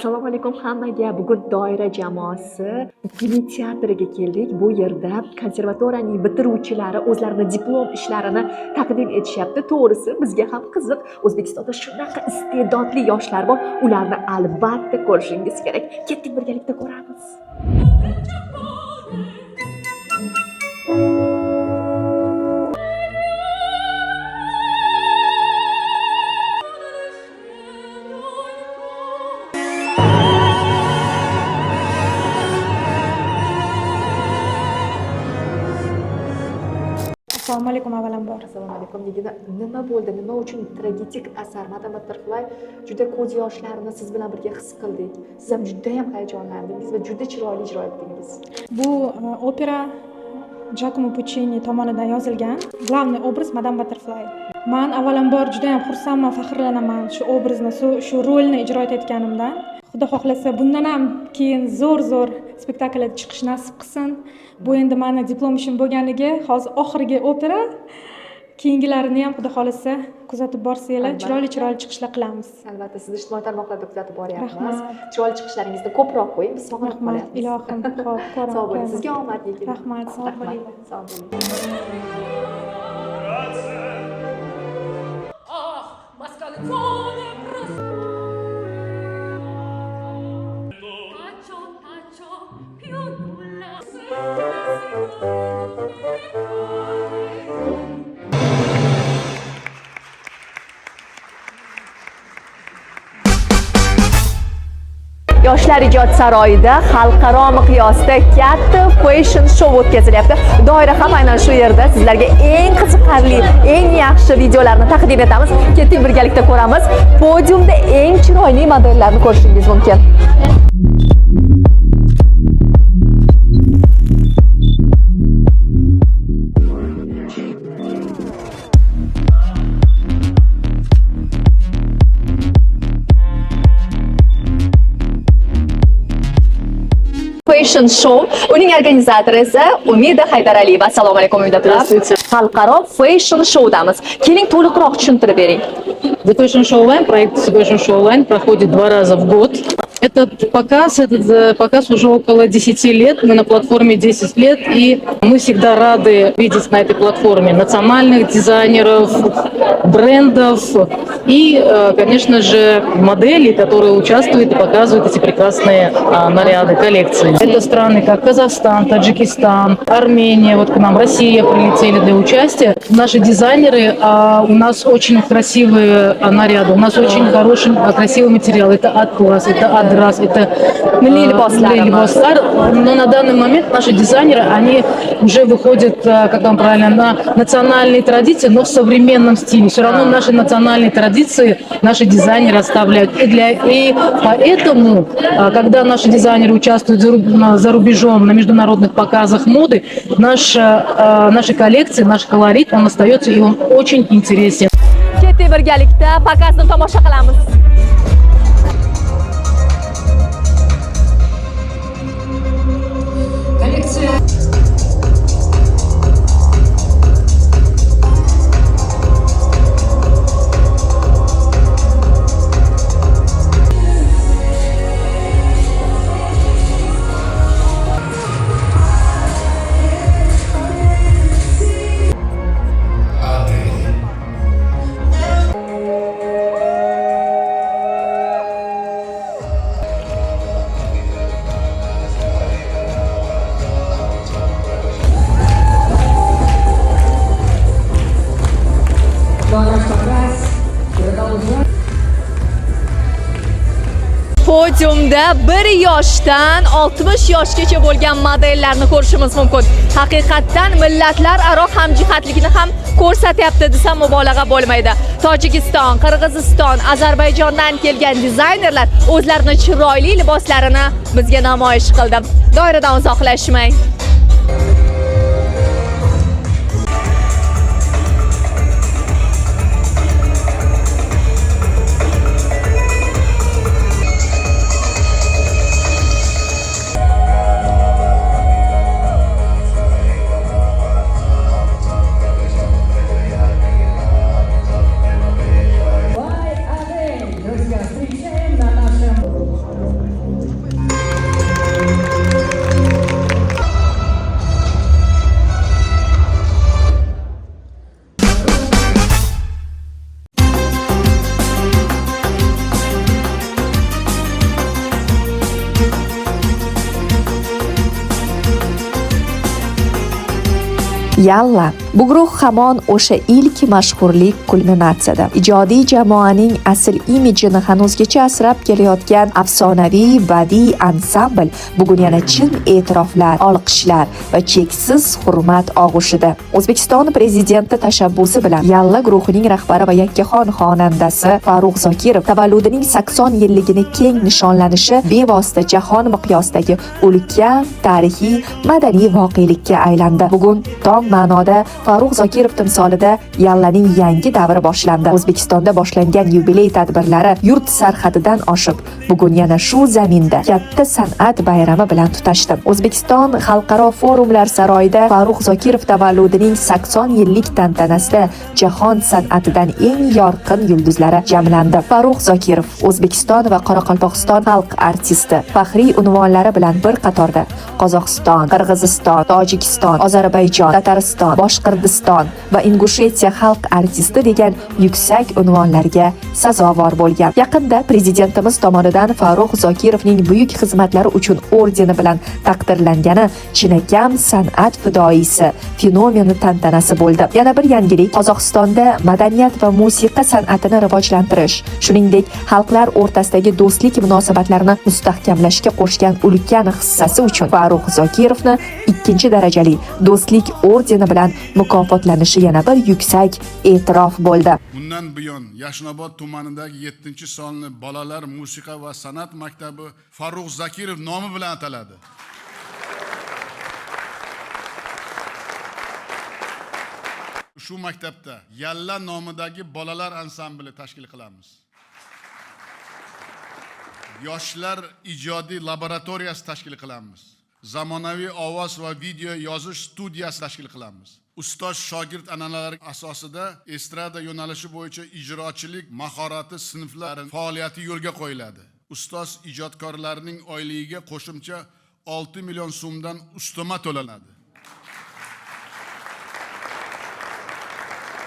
Assalomu alaykum hammaga. Bugun doira jamoasi Gili teatriga keldik. Bu yerda konservatoriyaning bitiruvchilari o'zlarining diplom ishlarini taqdim etishyapti. To'g'risi bizga ham qiziq. O'zbekistonda shunaqa iste'dodli yoshlar bor. Ularni albatta ko'rishingiz kerak. Ketdik birgalikda ko'ramiz. Assalomu alaykum avvalambor. Assalomu alaykum. Nima bo'ldi? Nima uchun tragidik asar Madam Butterfly juda ko'z yoshlarini siz bilan birga his qildik. Siz ham juda ham hayajonlandingiz va juda chiroyli ijro etdingiz. Bu opera Giacomo Puccini tomonidan yozilgan. Главный obraz Madam Butterfly. Men avvalambor juda ham xursandman, faxrlanaman shu obrazni, shu rolni ijro etganimdan. Xudo xohlasa bundan ham keyin zo'r spektaklga chiqish nasib qilsin. Bu endi meni diplom ishim bo'lganiga, hozir oxirgi opera. Keyingilarini ham Xudo xohlasa kuzatib borsanglar, chiroyli chiqishlar qilamiz. Albatta, sizni ijtimoiy tarmoqlarda kuzatib boryapmiz. Chiroyli chiqishlaringizni ko'proq qo'ying, biz sog'inib qolyapmiz. Ilohim, xo'p, ko'raman. Sog' bo'ling. Sizga omad yegin. Rahmat, sog' bo'ling. Sog' bo'ling. Yoshlar ijod saroyida xalqaro miqyosda katta fashion show o'tkazilyapti. Doira ham aynan shu yerda sizlarga eng qiziqarli, eng yaxshi videolarni taqdim etamiz. Ketdik birgalikda ko'ramiz. Podiumda eng chiroyli modellarni ko'rishingiz mumkin. Fashion show. Uning organizatori esa Umida Haydaraliyeva. Assalomu alaykum Umida opla. Xalqaro fashion showdamiz. Keling to'liqroq tushuntirib bering. The Fashion Show Line, проект Fashion Show Line проходит 2 раза в год. Этот показ уже около 10 лет, мы на платформе 10 лет, и мы всегда рады видеть на этой платформе национальных дизайнеров, брендов и, конечно же, моделей, которые участвуют и показывают эти прекрасные наряды, коллекции. Это страны как Казахстан, Таджикистан, Армения, вот к нам Россия прилетели для участия. Наши дизайнеры, у нас очень красивые наряды, у нас очень хороший, красивый материал. Это атлас, это адрас, это либослар. Но на данный момент наши дизайнеры, они уже выходят, как вам правильно, на национальные традиции, но в современном стиле. Все равно наши национальные традиции наши дизайнеры оставляют. И поэтому, когда наши дизайнеры участвуют за рубежом на международных показах моды, наши коллекции, наш колорит, он остается, и он очень интересен. Ketdik birgalikda pokazni tomosha qilamiz. Podiumda 1 yoshdan 60 yoshgacha bo'lgan modellarni ko'rishimiz mumkin. Haqiqatdan millatlararo hamjihatlikni ham ko'rsatyapti desam mubolag'a bo'lmaydi. Tojikiston, Qirg'iziston, Ozarbayjondan kelgan dizaynerlar o'zlarining chiroyli liboslarini bizga namoyish qildi. Doiradan uzoqlashmang. Yalla. Bu guruh hamon o'sha ilk mashhurlik kulminatsiyada. Ijodiy jamoaning asl imijini hanuzgacha asrab kelayotgan afsonaviy badiiy ansambl bugun yana chin e'tiroflar, olqishlar va cheksiz hurmat og'ushida. O'zbekiston prezidenti tashabbusi bilan Yalla guruhining rahbari va yakkaxon xonandasi Farruh Zokirov tavalludining 80 yilligini keng nishonlanishi bevosita jahon miqyosidagi ulkan tarixiy madaniy voqelikka aylandi. Bugun tong ma'noda Farruh Zokirov timsolida Yallaning yangi davri boshlandi. O'zbekistonda boshlangan yubiley tadbirlari yurt sarhadidan oshib, bugun yana shu zaminda katta san'at bayrami bilan tutashdi. O'zbekiston xalqaro forumlar saroyida Farruh Zokirov tavalludining 80 yillik tantanasida jahon san'atidan eng yorqin yulduzlari jamlandi. Farruh Zokirov O'zbekiston va Qoraqalpog'iston xalq artisti faxriy unvonlari bilan bir qatorda Qozog'iston, Qirg'iziston, Tojikiston, Ozarbayjon, Tatariston, Boshqirdiston va Ingushetiya xalq artisti degan yuksak unvonlarga sazovor bo'lgan. Yaqinda prezidentimiz tomonidan Farruh Zokirovning buyuk xizmatlari uchun ordeni bilan taqdirlangani chinakam san'at fidoyisi fenomeni tantanasi bo'ldi. Yana bir yangilik Qozog'istonda madaniyat va musiqa san'atini rivojlantirish, shuningdek xalqlar o'rtasidagi do'stlik munosabatlarini mustahkamlashga qo'shgan ulkan hissasi uchun Farruh Zokirovni ikkinchi darajali do'stlik ordeni bilan mukofotlanishi yana bir yuksak e'tirof bo'ldi. Bundan buyon Yashnobod tumanidagi 7-sonli bolalar musiqa va san'at maktabi Farruh Zokirov nomi bilan ataladi. Shu maktabda Yalla nomidagi bolalar ansambli tashkil qilamiz. Yoshlar ijodiy laboratoriyasi tashkil qilamiz. Zamonaviy ovoz va video yozish studiyasi tashkil qilamiz. Ustoz shogird an'analari asosida estrada yo'nalishi bo'yicha ijrochilik mahorati sinflari faoliyati yo'lga qo'yiladi. Ustoz ijodkorlarning oyligiga qo'shimcha 6 million so'mdan ustama to'lanadi.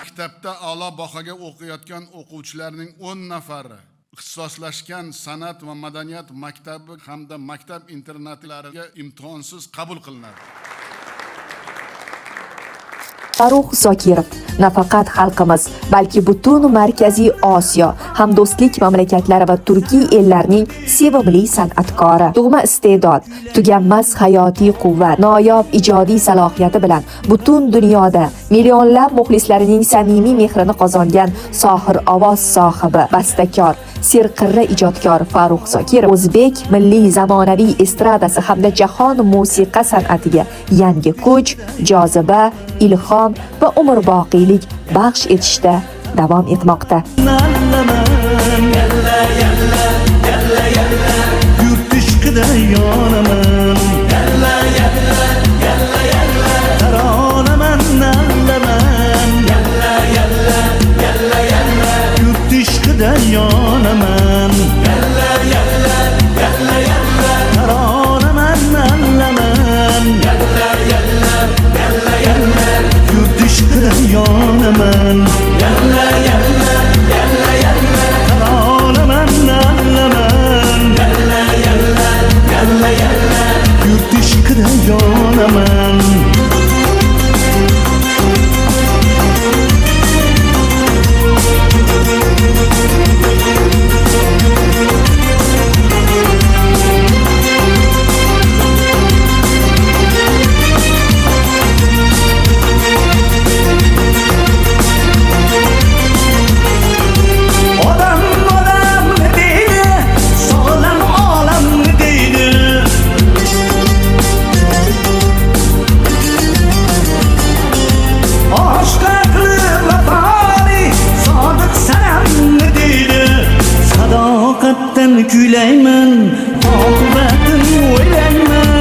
Maktabda a'lo bahoga o'qiyotgan o'quvchilarning 10 nafari ixtisoslashgan san'at va madaniyat maktabi hamda maktab internatlariga imtihonsiz qabul qilinadi. Farruh Zokirov nafaqat xalqimiz, balki butun Markaziy Osiyo, hamdo'stlik mamlakatlari va turkiy ellarning sevimli san'atkori. Tug'ma iste'dod, tuganmas hayotiy quvvat, noyob ijodiy salohiyati bilan butun dunyoda millionlab muxlislarining samimiy mehrini qozongan sohir ovoz sohibi, bastakor, serqirra ijodkor Farruh Zokirov o'zbek milliy zamonaviy estradasi hamda jahon musiqa san'atiga yangi kuch, joziba, ilhom va umrboqiylik baxsh etishda davom etmoqda. Yurt ishqida yonaman, taronaman, nallaman, yurt ishqida yonaman, taronaman, nallaman, yurt ishqida yonaman, taronaman, nallaman, yurt ishqida yonaman. Gülayman, oqibatin o'ylayman.